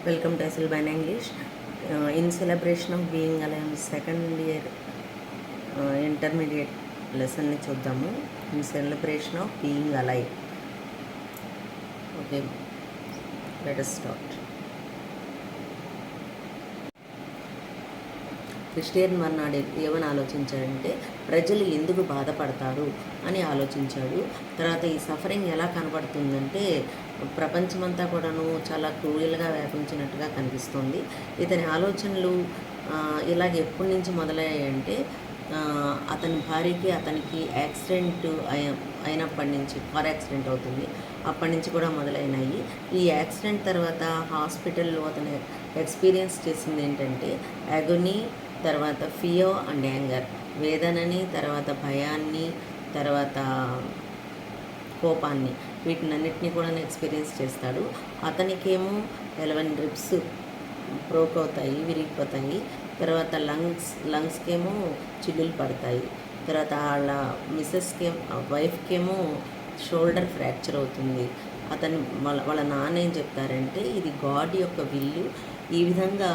Welcome to Silvan English. In celebration of being alive, second year intermediate lesson ni చూద్దాము. In celebration of being alive. Okay, let us start. Christian Barnard ఏమని ఆలోచించాడంటే ప్రజలు ఎందుకు బాధపడతారు అని ఆలోచించాడు. తర్వాత ఈ సఫరింగ్ ఎలా కనపడుతుందంటే ప్రపంచమంతా కూడాను చాలా క్రూయల్గా వ్యాపించినట్టుగా కనిపిస్తుంది. ఇతని ఆలోచనలు ఇలాగ ఎప్పటి నుంచి మొదలయ్యాయంటే అతని భార్యకి అతనికి యాక్సిడెంట్ అయినప్పటి నుంచి కార్ యాక్సిడెంట్ అవుతుంది. అప్పటి నుంచి కూడా మొదలైనాయి. ఈ యాక్సిడెంట్ తర్వాత హాస్పిటల్లో అతను ఎక్స్పీరియన్స్ చేసింది ఏంటంటే అగోనీ, తర్వాత ఫియర్ అండ్ యాంగర్, వేదనని, తర్వాత భయాన్ని, తర్వాత కోపాన్ని, వీటినన్నిటిని కూడా ఎక్స్పీరియన్స్ చేస్తాడు. అతనికేమో 11 రిబ్స్ బ్రోక్ అవుతాయి, విరిగిపోతాయి. తర్వాత లంగ్స్కేమో చిల్లులు పడతాయి. తర్వాత వాళ్ళ వైఫ్కేమో షోల్డర్ ఫ్రాక్చర్ అవుతుంది. వాళ్ళ నాన్న ఏం చెప్తారంటే ఇది గాడ్ యొక్క విల్లు, ఈ విధంగా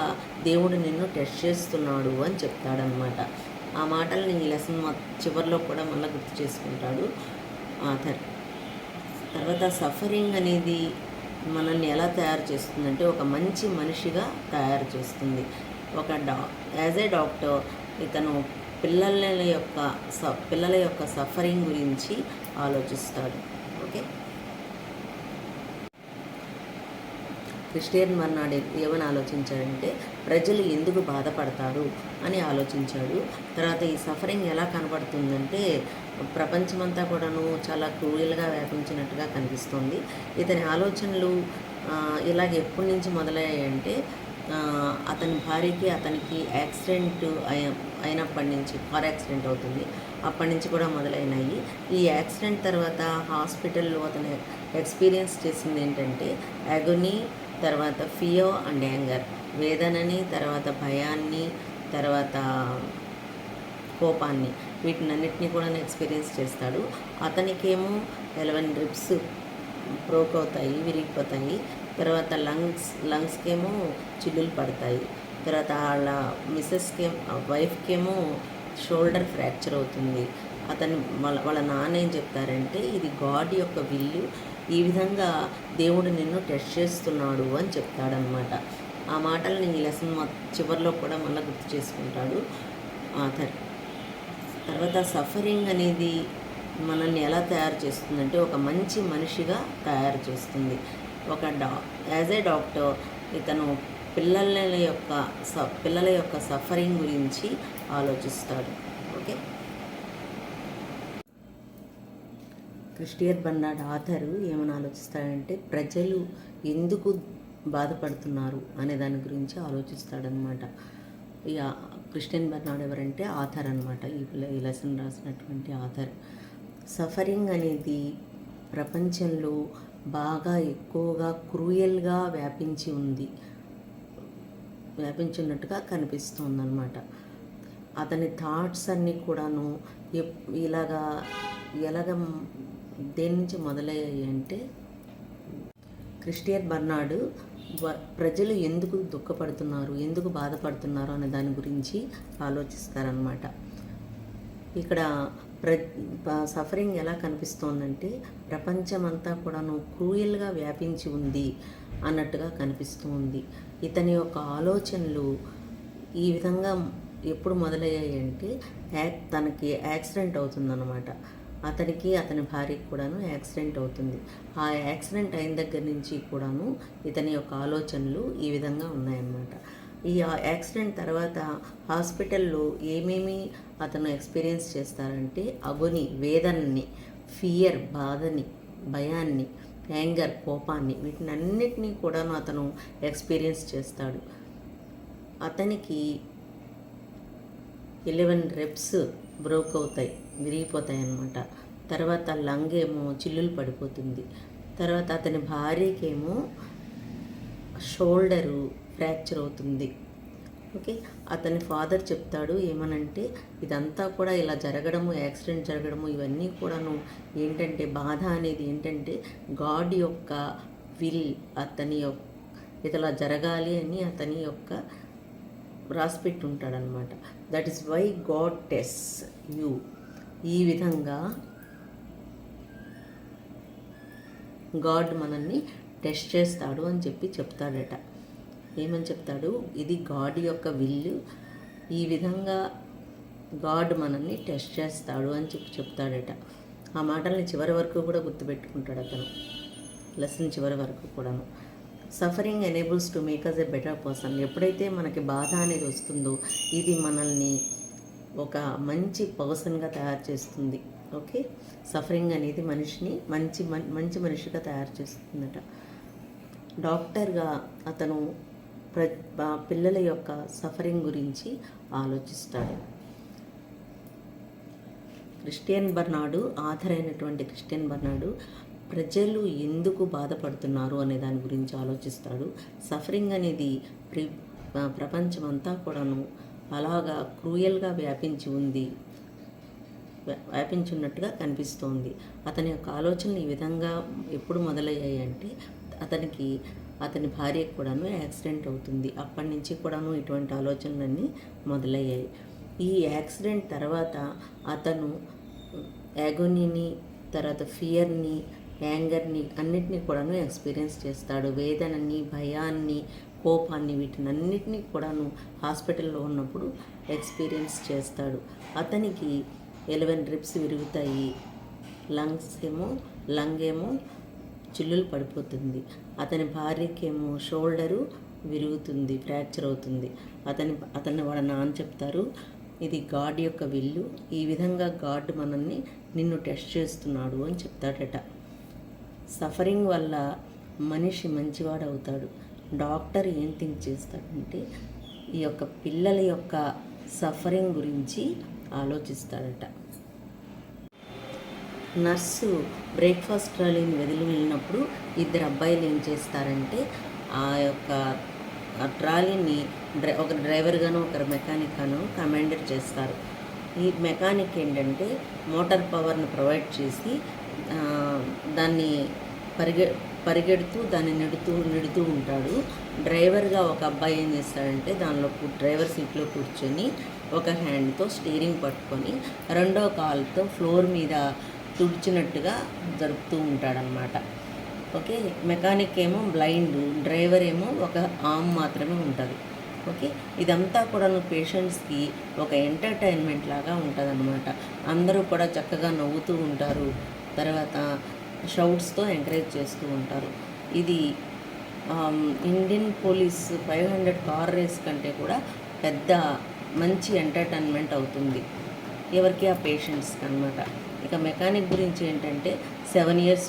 దేవుడు నిన్ను టెస్ట్ చేస్తున్నాడు అని చెప్తాడనమాట. ఆ మాటల్ని ఈ లెసన్ చివరిలో కూడా మళ్ళీ గుర్తు చేసుకుంటాడు ఆథర్. తర్వాత సఫరింగ్ అనేది మనల్ని ఎలా తయారు చేస్తుందంటే ఒక మంచి మనిషిగా తయారు చేస్తుంది. యాజ్ ఏ డాక్టర్ ఇతను పిల్లల యొక్క సఫరింగ్ గురించి ఆలోచిస్తాడు. ఓకే, క్రిస్టియన్ బర్నార్డ్ ఏమని ఆలోచించాడంటే ప్రజలు ఎందుకు బాధపడతారు అని ఆలోచించాడు. తర్వాత ఈ సఫరింగ్ ఎలా కనపడుతుందంటే ప్రపంచమంతా కూడాను చాలా క్రూయల్గా వ్యాపించినట్టుగా కనిపిస్తుంది. ఇతని ఆలోచనలు ఇలాగ ఎప్పటి నుంచి మొదలయ్యాయంటే అతని భార్యకి అతనికి యాక్సిడెంట్ అయినప్పటి నుంచి కార్ యాక్సిడెంట్ అవుతుంది. అప్పటి నుంచి కూడా మొదలైనాయి. ఈ యాక్సిడెంట్ తర్వాత హాస్పిటల్లో అతను ఎక్స్పీరియన్స్ చేసింది ఏంటంటే అగోనీ, తర్వాత ఫియర్ అండ్ యాంగర్, వేదనని, తర్వాత భయాన్ని, తర్వాత కోపాన్ని, వీటినన్నిటిని కూడా ఎక్స్పీరియన్స్ చేస్తాడు. అతనికేమో 11 రిబ్స్ బ్రోక్ అవుతాయి, విరిగిపోతాయి. తర్వాత లంగ్స్కేమో చిల్లులు పడతాయి. తర్వాత వైఫ్కేమో షోల్డర్ ఫ్రాక్చర్ అవుతుంది. వాళ్ళ నాన్న ఏం చెప్తారంటే ఇది గాడ్ యొక్క విల్లు, ఈ విధంగా దేవుడు నిన్ను టెస్ట్ చేస్తున్నాడు అని చెప్తాడనమాట. ఆ మాటల్ని ఈ లెసన్ చివరిలో కూడా మళ్ళీ గుర్తు చేసుకుంటాడు ఆథర్. తర్వాత సఫరింగ్ అనేది మనల్ని ఎలా తయారు చేస్తుందంటే ఒక మంచి మనిషిగా తయారు చేస్తుంది. యాజ్ ఏ డాక్టర్ ఇతను పిల్లల యొక్క సఫరింగ్ గురించి ఆలోచిస్తాడు. ఓకే, క్రిస్టియన్ బర్నార్డ్ ఆథరు ఏమని ఆలోచిస్తాడంటే ప్రజలు ఎందుకు బాధపడుతున్నారు అనే దాని గురించి ఆలోచిస్తాడనమాట. ఇక క్రిస్టియన్ బర్నార్డ్ ఎవరంటే ఆథర్ అనమాట, ఈ లెసన్ రాసినటువంటి ఆథర్. సఫరింగ్ అనేది ప్రపంచంలో బాగా ఎక్కువగా క్రూయల్గా వ్యాపించినట్టుగా కనిపిస్తుంది అనమాట. అతని థాట్స్ అన్నీ కూడాను ఎలాగ దేని నుంచి మొదలయ్యాయి అంటే క్రిస్టియన్ బర్నార్డ్ ప్రజలు ఎందుకు దుఃఖపడుతున్నారు, ఎందుకు బాధపడుతున్నారు అనే దాని గురించి ఆలోచిస్తారనమాట. ఇక్కడ సఫరింగ్ ఎలా కనిపిస్తోందంటే ప్రపంచమంతా కూడాను క్రూయల్గా వ్యాపించి ఉంది అన్నట్టుగా కనిపిస్తూ ఉంది. ఇతని యొక్క ఆలోచనలు ఈ విధంగా ఎప్పుడు మొదలయ్యాయంటే తనకి యాక్సిడెంట్ అవుతుందన్నమాట. అతని భార్యకి కూడాను యాక్సిడెంట్ అవుతుంది. ఆ యాక్సిడెంట్ అయిన దగ్గర నుంచి కూడాను ఇతని యొక్క ఆలోచనలు ఈ విధంగా ఉన్నాయన్నమాట. ఈ యాక్సిడెంట్ తర్వాత హాస్పిటల్లో ఏమేమి అతను ఎక్స్పీరియన్స్ చేస్తారంటే అగోనీ, వేదనని, ఫియర్, బాధని, భయాన్ని, యాంగర్, కోపాన్ని, వీటినన్నిటినీ కూడాను అతను ఎక్స్పీరియన్స్ చేస్తాడు. అతనికి 11 రిబ్స్ బ్రోక్ అవుతాయి, విరిగిపోతాయి అన్నమాట. తర్వాత లంగ్ ఏమో చిల్లులు పడిపోతుంది. తర్వాత అతని భార్యకేమో షోల్డరు ఫ్రాక్చర్ అవుతుంది. ఓకే, అతని ఫాదర్ చెప్తాడు ఏమనంటే ఇదంతా కూడా ఇలా జరగడము, యాక్సిడెంట్ జరగడము, ఇవన్నీ కూడాను ఏంటంటే బాధ అనేది ఏంటంటే గాడ్ యొక్క విల్, ఇతలా జరగాలి అని అతని యొక్క రాసిపెట్టి ఉంటాడనమాట. That is why God test you. ఈ విధంగా గాడ్ మనల్ని టెస్ట్ చేస్తాడు అని చెప్తాడట. ఏమని చెప్తాడు? ఇది గాడ్ యొక్క విల్లు, ఈ విధంగా గాడ్ మనల్ని టెస్ట్ చేస్తాడు అని చెప్తాడట. ఆ మాటల్ని చివరి వరకు కూడా గుర్తుపెట్టుకుంటాడు అతను, లెసన్ చివరి వరకు కూడాను. Suffering enables to make us a better person. ఎప్పుడైతే మనకి బాధ అనేది వస్తుందో ఇది మనల్ని ఒక మంచి పర్సన్గా తయారు చేస్తుంది. ఓకే, సఫరింగ్ అనేది మనిషిని మంచి మనిషిగా తయారు చేస్తుందట. డాక్టర్గా అతను పిల్లల యొక్క సఫరింగ్ గురించి ఆలోచిస్తాడు. క్రిస్టియన్ బర్నార్డు, ఆథర్ అయినటువంటి క్రిస్టియన్ బర్నార్డు ప్రజలు ఎందుకు బాధపడుతున్నారు అనే దాని గురించి ఆలోచిస్తాడు. సఫరింగ్ అనేది ప్రపంచమంతా కూడాను అలాగా క్రూయల్గా వ్యాపించి ఉన్నట్టుగా కనిపిస్తోంది. అతని యొక్క ఆలోచనలు ఈ విధంగా ఎప్పుడు మొదలయ్యాయి అంటే అతని భార్యకు కూడాను యాక్సిడెంట్ అవుతుంది. అప్పటి నుంచి కూడాను ఇటువంటి ఆలోచనలన్నీ మొదలయ్యాయి. ఈ యాక్సిడెంట్ తర్వాత అతను యాగోనీని, తర్వాత ఫియర్ని, యాంగర్ని అన్నిటినీ కూడాను ఎక్స్పీరియన్స్ చేస్తాడు. వేదనని, భయాన్ని, కోపాన్ని, వీటినన్నిటినీ కూడాను హాస్పిటల్లో ఉన్నప్పుడు ఎక్స్పీరియన్స్ చేస్తాడు. అతనికి 11 రిబ్స్ విరుగుతాయి, లంగ్ ఏమో చిల్లులు పడిపోతుంది. అతని భార్యకేమో షోల్డరు విరుగుతుంది, ఫ్రాక్చర్ అవుతుంది. అతన్ని వాళ్ళ నాన్న చెప్తారు, ఇది గాడ్ యొక్క విల్లు, ఈ విధంగా గాడ్ మనల్ని నిన్ను టెస్ట్ చేస్తున్నాడు అని చెప్తాడట. సఫరింగ్ వల్ల మనిషి మంచివాడు అవుతాడు. డాక్టర్ ఏం థింక్ చేస్తాడంటే ఈ యొక్క పిల్లల యొక్క సఫరింగ్ గురించి ఆలోచిస్తాడట. నర్సు బ్రేక్ఫాస్ట్ ట్రాలీని వెళ్ళినప్పుడు ఇద్దరు అబ్బాయిలు ఏం చేస్తారంటే ఆ యొక్క ట్రాలీని ఒక డ్రైవర్ గాను ఒకరు మెకానిక్ గాను కమాండర్ చేస్తారు. ఈ మెకానిక్ ఏంటంటే మోటార్ పవర్ని ప్రొవైడ్ చేసి దాన్ని పరిగెడుతూ దాన్ని నెడుతూ ఉంటాడు. డ్రైవర్గా ఒక అబ్బాయి ఏం చేస్తాడంటే దానిలో డ్రైవర్ సీట్లో కూర్చొని ఒక హ్యాండ్తో స్టీరింగ్ పట్టుకొని రెండో కాలుతో ఫ్లోర్ మీద తుడిచినట్టుగా జరుపుతూ ఉంటాడనమాట. ఓకే, మెకానిక్ ఏమో బ్లైండ్, డ్రైవర్ ఏమో ఒక ఆర్మ్ మాత్రమే ఉంటుంది. ఓకే, ఇదంతా కూడా పేషెంట్స్కి ఒక ఎంటర్టైన్మెంట్ లాగా ఉంటుందన్నమాట. అందరూ కూడా చక్కగా నవ్వుతూ ఉంటారు, తర్వాత షౌట్స్తో ఎంకరేజ్ చేస్తూ ఉంటారు. ఇది ఇండియన్ పోలీస్ 500 కార్ రేస్ కంటే కూడా పెద్ద మంచి ఎంటర్టైన్మెంట్ అవుతుంది ఎవరికి? ఆ పేషెంట్స్కి అనమాట. ఇక మెకానిక్ గురించి ఏంటంటే 7 years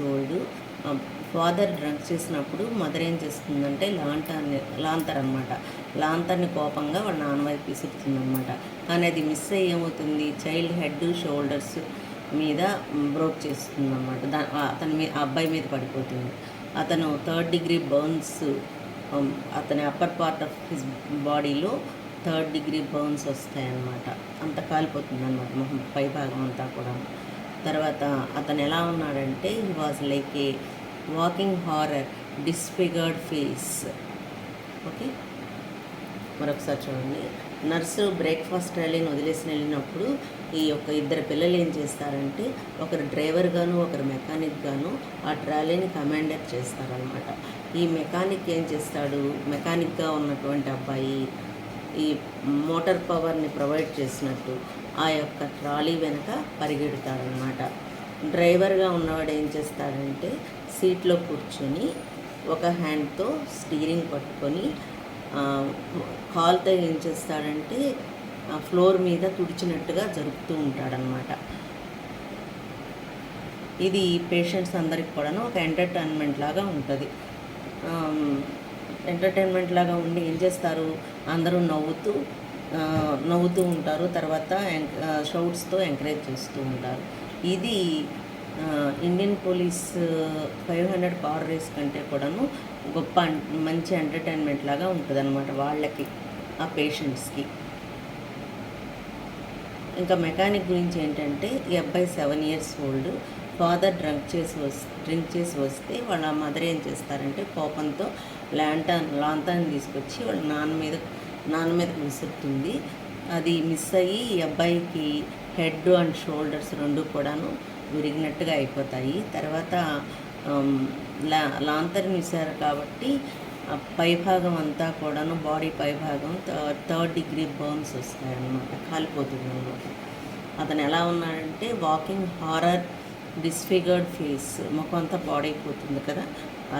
ఓల్డ్ ఫాదర్ డ్రంక్ చేసినప్పుడు మదర్ ఏం చేస్తుందంటే లాంతర్ని కోపంగా వాళ్ళ నాన్న వైపు విసురుతుందనమాట. కానీ అది మిస్ అయ్యి ఏమవుతుంది, చైల్డ్ హెడ్ షోల్డర్స్ మీద బ్రోక్ చేస్తుందన్నమాట. ఆ అబ్బాయి మీద పడిపోతుంది. అతను 3rd degree బర్న్స్, అతని అప్పర్ పార్ట్ ఆఫ్ హిస్ బాడీలో 3rd degree బర్న్స్ వస్తాయన్నమాట. అంత కాలిపోతుంది అన్నమాట మొహం పై భాగం అంతా కూడా. తర్వాత అతను ఎలా ఉన్నాడంటే he was like a walking horror, disfigured face. Okay, మరొకసారి చూడండి. నర్సు బ్రేక్ఫాస్ట్ ర్యాలీని వెళ్ళినప్పుడు ఈ యొక్క ఇద్దరు పిల్లలు ఏం చేస్తారంటే ఒకరు డ్రైవర్ గాను ఒకరు మెకానిక్ గాను ఆ ట్రాలీని కమాండర్ చేస్తారనమాట. ఈ మెకానిక్ ఏం చేస్తాడు, మెకానిక్గా ఉన్నటువంటి అబ్బాయి ఈ మోటార్ పవర్ని ప్రొవైడ్ చేసినట్టు ఆ యొక్క ట్రాలీ వెనక పరిగెడతాడనమాట. డ్రైవర్గా ఉన్నవాడు ఏం చేస్తాడంటే సీట్లో కూర్చొని ఒక హ్యాండ్తో స్టీరింగ్ పట్టుకొని కాల్తో ఏం చేస్తాడంటే ఫ్లోర్ మీద తుడిచినట్టుగా జరుపుతూ ఉంటాడనమాట. ఇది పేషెంట్స్ అందరికి కూడాను ఒక ఎంటర్టైన్మెంట్ లాగా ఉంటుంది. ఎంటర్టైన్మెంట్ లాగా ఉండి ఏం చేస్తారు, అందరూ నవ్వుతూ ఉంటారు, తర్వాత షౌట్స్తో ఎంకరేజ్ చేస్తూ ఉంటారు. ఇది ఇండియన్ పోలీస్ 500 కార్ రేస్ కంటే కూడాను గొప్ప మంచి ఎంటర్టైన్మెంట్ లాగా ఉంటుంది అన్నమాట వాళ్ళకి, ఆ పేషెంట్స్కి. ఇంకా మెకానిక్ గురించి ఏంటంటే ఈ అబ్బాయి 7 years ఓల్డ్, ఫాదర్ డ్రింక్ చేసి వస్తే వాళ్ళ మదర్ ఏం చేస్తారంటే కోపంతో లాంతాన్ని తీసుకొచ్చి వాళ్ళ నాన్న మీద విసురుతుంది. అది మిస్ అయ్యి ఈ అబ్బాయికి హెడ్ అండ్ షోల్డర్స్ రెండు కూడాను విరిగినట్టుగా అయిపోతాయి. తర్వాత లాంతర్ని విసారు కాబట్టి పైభాగం అంతా కూడాను బాడీ పైభాగం థర్డ్ డిగ్రీ బర్న్స్ వస్తాయన్నమాట, కాలిపోతుంది అనమాట. అతను ఎలా ఉన్నాడంటే వాకింగ్ హారర్ డిస్ఫిగర్డ్ ఫేస్, ముఖం అంతా పాడైపోతుంది కదా,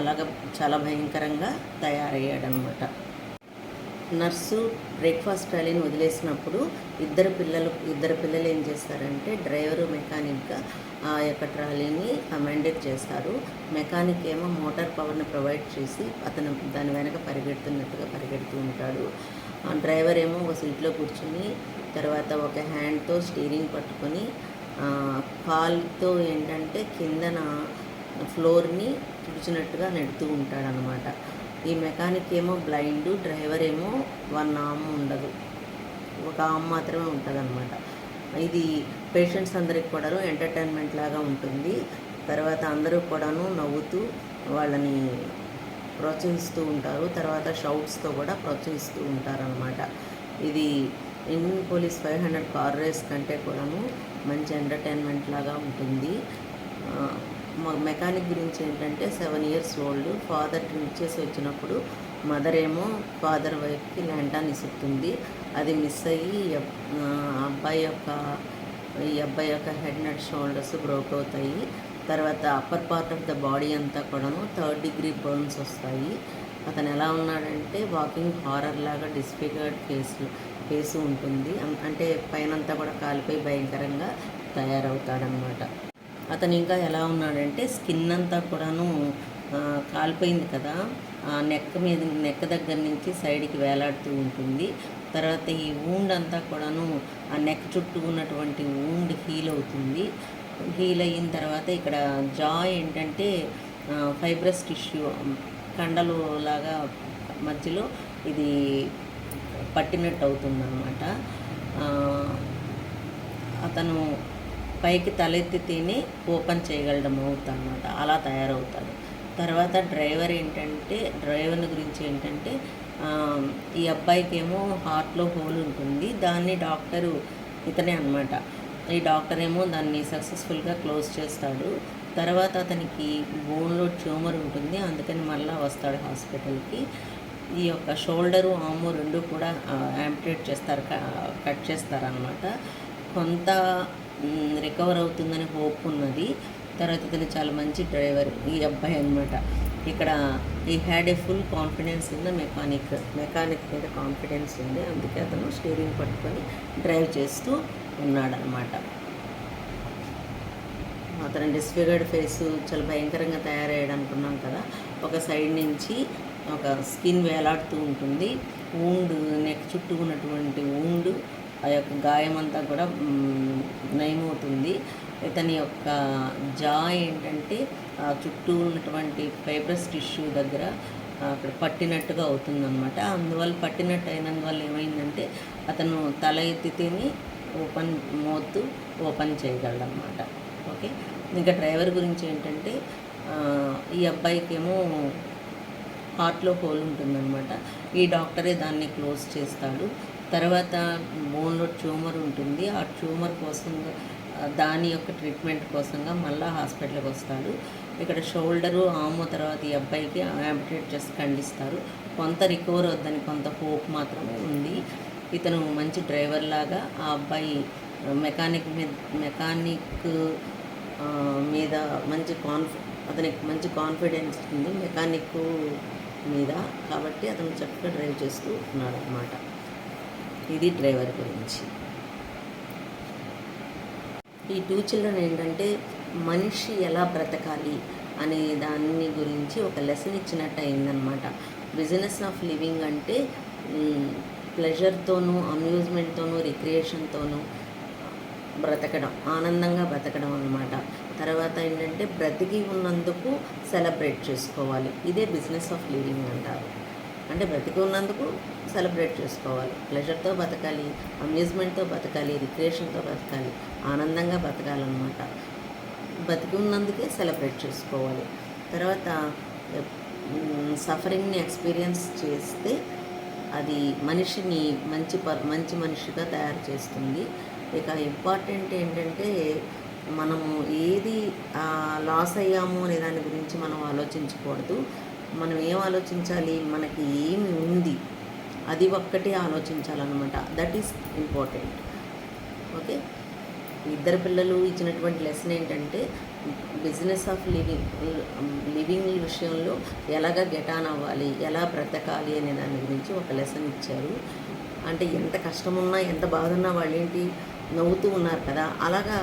అలాగ చాలా భయంకరంగా తయారయ్యాడనమాట. నర్సు బ్రేక్ఫాస్ట్ ట్రాలీని వదిలేసినప్పుడు ఇద్దరు పిల్లలు ఏం చేస్తారంటే డ్రైవరు మెకానిక్గా ఆ యొక్క ట్రాలీని కమాండేట్ చేస్తారు. మెకానిక్ ఏమో మోటార్ పవర్ని ప్రొవైడ్ చేసి అతను దాని వెనక పరిగెడుతూ ఉంటాడు. డ్రైవర్ ఏమో ఒక సీట్లో కూర్చుని తర్వాత ఒక హ్యాండ్తో స్టీరింగ్ పట్టుకొని కాల్తో ఏంటంటే కిందన ఫ్లోర్ని తుడిచినట్టుగా నెడుతూ ఉంటాడనమాట. ఈ మెకానిక్ ఏమో బ్లైండ్, డ్రైవర్ ఏమో వన్ ఆర్మ్ ఉండదు, ఒక ఆర్మ్ మాత్రమే ఉంటుంది అనమాట. ఇది పేషెంట్స్ అందరికి కూడా ఎంటర్టైన్మెంట్ లాగా ఉంటుంది. తర్వాత అందరూ కూడాను నవ్వుతూ వాళ్ళని ప్రోత్సహిస్తూ ఉంటారు. తర్వాత షౌట్స్తో కూడా ప్రోత్సహిస్తూ ఉంటారనమాట. ఇది ఇండియన్ పోలీస్ 500 కార్ రేస్ కంటే కూడాను మంచి ఎంటర్టైన్మెంట్ లాగా ఉంటుంది. మెకానిక్ గురించి ఏంటంటే 7 years ఓల్డ్, ఫాదర్ డ్రింక్ చేసి వచ్చినప్పుడు మదర్ ఏమో ఫాదర్ వైఫ్కి ల్యాంటాన్ ఇస్తుంది. అది మిస్ అయ్యి ఈ అబ్బాయి యొక్క హెడ్ అండ్ షోల్డర్స్ బ్రోక్ అవుతాయి. తర్వాత upper part of the body అంతా కూడాను థర్డ్ డిగ్రీ బర్న్స్ వస్తాయి. అతను ఎలా ఉన్నాడంటే వాకింగ్ హారర్ లాగా డిస్ఫిగర్డ్ ఫేస్ ఉంటుంది. అంటే పైనంతా కూడా కాలిపోయి భయంకరంగా తయారవుతాడనమాట. అతను ఇంకా ఎలా ఉన్నాడంటే స్కిన్ అంతా కూడాను కాలిపోయింది కదా, నెక్ దగ్గర నుంచి సైడ్కి వేలాడుతూ ఉంటుంది. తర్వాత ఈ వూండ్ అంతా కూడాను ఆ నెక్ చుట్టూ ఉన్నటువంటి వూండ్ హీల్ అవుతుంది. హీల్ అయిన తర్వాత ఇక్కడ జా ఏంటంటే ఫైబ్రస్ టిష్యూ కండలు లాగా మధ్యలో ఇది పట్టినట్టు అవుతుందన్నమాట. అతను పైకి తలెత్తితేనే ఓపెన్ చేయగలడం అవుతుందన్నమాట, అలా తయారవుతాడు. తర్వాత డ్రైవర్ని గురించి ఏంటంటే ఈ అబ్బాయికి ఏమో హార్ట్లో హోల్ ఉంటుంది. దాన్ని డాక్టరు ఇతనే అనమాట. ఈ డాక్టర్ ఏమో దాన్ని సక్సెస్ఫుల్గా క్లోజ్ చేస్తాడు. తర్వాత అతనికి బోన్లో ట్యూమర్ ఉంటుంది, అందుకని మళ్ళీ వస్తాడు హాస్పిటల్కి. ఈ యొక్క షోల్డరు ఆర్మ్ రెండు కూడా కట్ చేస్తారనమాట. కొంత రికవర్ అవుతుందని హోప్ ఉన్నది. తర్వాత ఇతను చాలా మంచి డ్రైవర్ ఈ అబ్బాయి అనమాట. ఇక్కడ ఈ had a full confidence in the mechanic మీద కాన్ఫిడెన్స్ ఉంది, అందుకే అతను స్టీరింగ్ పట్టుకొని డ్రైవ్ చేస్తూ ఉన్నాడనమాట. అతను డిస్ఫిగర్డ్ ఫేసు చాలా భయంకరంగా తయారయ్యాడు అనుకున్నాం కదా. ఒక సైడ్ నుంచి ఒక స్కిన్ వేలాడుతూ ఉంటుంది. నెక్ చుట్టూ ఉన్నటువంటి ఆ యొక్క గాయం అంతా కూడా నయమవుతుంది. ఇతని యొక్క జా ఏంటంటే ఆ చుట్టూ ఉన్నటువంటి ఫైబ్రస్ టిష్యూ దగ్గర అక్కడ పట్టినట్టుగా అవుతుందన్నమాట. అందువల్ల పట్టినట్టు అయినందువల్ల ఏమైందంటే అతను తల ఎత్తితేనే ఓపెన్ చేయగలడు అనమాట. ఓకే, ఇంకా డ్రైవర్ గురించి ఏంటంటే ఈ అబ్బాయికి ఏమో హార్ట్లో హోల్ ఉంటుందన్నమాట. ఈ డాక్టరే దాన్ని క్లోజ్ చేస్తాడు. తర్వాత బోన్లో ట్యూమర్ ఉంటుంది. ఆ ట్యూమర్ కోసం దాని యొక్క ట్రీట్మెంట్ కోసంగా మళ్ళీ హాస్పిటల్కి వస్తాడు. ఇక్కడ షోల్డరు ఆర్మ్ తర్వాత ఈ అబ్బాయికి యాంపిటేట్ చేసి ఖండిస్తారు. కొంత రికవర్ అవుద్దని కొంత హోప్ మాత్రమే ఉంది. ఇతను మంచి డ్రైవర్ లాగా ఆ అబ్బాయి మెకానిక్ మీద అతనికి మంచి కాన్ఫిడెన్స్ ఉంది మెకానిక్ మీద, కాబట్టి అతను చక్కగా డ్రైవ్ చేస్తూ ఉన్నాడు అన్నమాట. ఇది డ్రైవర్ గురించి. ఈ 2 children ఏంటంటే మనిషి ఎలా బ్రతకాలి అనే దాన్ని గురించి ఒక లెసన్ ఇచ్చినట్టు అయిందనమాట. బిజినెస్ ఆఫ్ లివింగ్ అంటే ప్లెజర్తోనూ, అమ్యూజ్మెంట్తోనూ, రిక్రియేషన్తోనూ బ్రతకడం, ఆనందంగా బ్రతకడం అన్నమాట. తర్వాత ఏంటంటే బ్రతికి ఉన్నందుకు సెలబ్రేట్ చేసుకోవాలి. ఇదే బిజినెస్ ఆఫ్ లివింగ్ అంటారు. అంటే బ్రతికి ఉన్నందుకు సెలబ్రేట్ చేసుకోవాలి, ప్లెజర్తో బతకాలి, అమ్యూజ్మెంట్తో బతకాలి, రిక్రియేషన్తో బతకాలి, ఆనందంగా బతకాలన్నమాట. బతికి ఉన్నందుకే సెలబ్రేట్ చేసుకోవాలి. తర్వాత సఫరింగ్‌ని ఎక్స్‌పీరియన్స్ చేస్తే అది మనిషిని మంచి మనిషిగా తయారు చేస్తుంది. ఇక ఇంపార్టెంట్ ఏంటంటే, మనము ఏది లాస్ అయ్యాము అనే దాని గురించి మనం ఆలోచించకూడదు. మనం ఏం ఆలోచించాలి, మనకి ఏమి ఉంది అది ఒక్కటే ఆలోచించాలన్నమాట. That is important. ఓకే. ఇద్దరు పిల్లలు ఇచ్చినటువంటి లెసన్ ఏంటంటే, బిజినెస్ ఆఫ్ లివింగ్ విషయంలో ఎలాగ గెట్ ఆన్ అవ్వాలి, ఎలా బ్రతకాలి అనే దాని గురించి ఒక లెసన్ ఇచ్చారు. అంటే ఎంత కష్టమున్నా ఎంత బాధున్నా వాళ్ళేంటి నవ్వుతూ ఉన్నారు కదా, అలాగా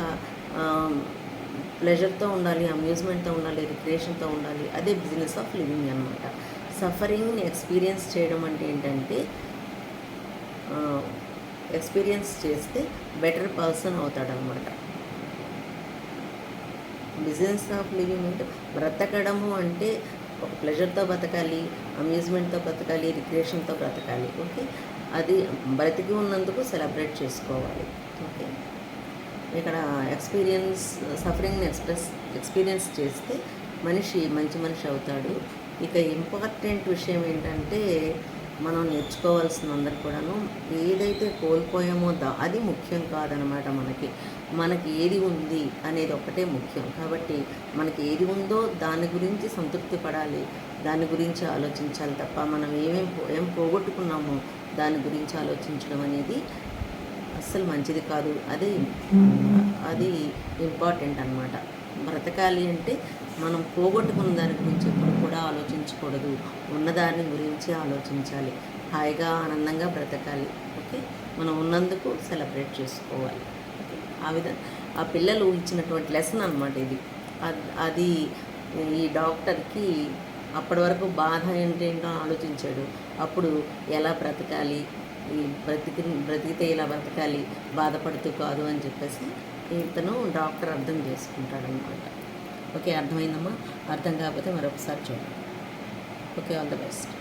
ప్లెజర్తో ఉండాలి, అమ్యూజ్మెంట్తో ఉండాలి, రిక్రియేషన్తో ఉండాలి. అదే బిజినెస్ ఆఫ్ లివింగ్ అనమాట. సఫరింగ్ని ఎక్స్పీరియన్స్ చేయడం అంటే ఏంటంటే, ఎక్స్పీరియన్స్ చేస్తే బెటర్ పర్సన్ అవుతాడనమాట. బిజినెస్ ఆఫ్ లివింగ్ అంటే బ్రతకడము అంటే ఒక ప్లెజర్తో బ్రతకాలి, అమ్యూజ్మెంట్తో బ్రతకాలి, రిక్రియేషన్తో బ్రతకాలి. ఓకే. అది బ్రతికి ఉన్నందుకు సెలబ్రేట్ చేసుకోవాలి. ఓకే. ఇక్కడ సఫరింగ్ని ఎక్స్పీరియన్స్ చేస్తే మనిషి మంచి మనిషి అవుతాడు. ఇక ఇంపార్టెంట్ విషయం ఏంటంటే, మనం నేర్చుకోవాల్సిన అందరు కూడాను, ఏదైతే కోల్పోయామో అది ముఖ్యం కాదనమాట. మనకి ఏది ఉంది అనేది ఒక్కటే ముఖ్యం. కాబట్టి మనకి ఏది ఉందో దాని గురించి సంతృప్తి పడాలి, దాని గురించి ఆలోచించాలి తప్ప మనం ఏం పోగొట్టుకున్నామో దాని గురించి ఆలోచించడం అనేది అస్సలు మంచిది కాదు. అది ఇంపార్టెంట్ అన్నమాట. బ్రతకాలి అంటే మనం పోగొట్టుకున్న దాని గురించి ఎప్పుడు కూడా ఆలోచించకూడదు, ఉన్నదాని గురించి ఆలోచించాలి, హాయిగా ఆనందంగా బ్రతకాలి. ఓకే. మనం ఉన్నందుకు సెలబ్రేట్ చేసుకోవాలి. ఓకే. ఆ పిల్లలు ఇచ్చినటువంటి లెసన్ అన్నమాట ఇది. అది ఈ డాక్టర్కి అప్పటి వరకు బాధ ఏంటో ఆలోచించాడు. అప్పుడు ఎలా బ్రతకాలి, బ్రతికితే ఇలా బ్రతకాలి, బాధపడుతూ కాదు అని చెప్పేసి ఇతను డాక్టర్ అర్థం చేసుకుంటాడనమాట. ఓకే. అర్థమైందమ్మా? అర్థం కాకపోతే మరొకసారి చూడండి. ఓకే. All the best.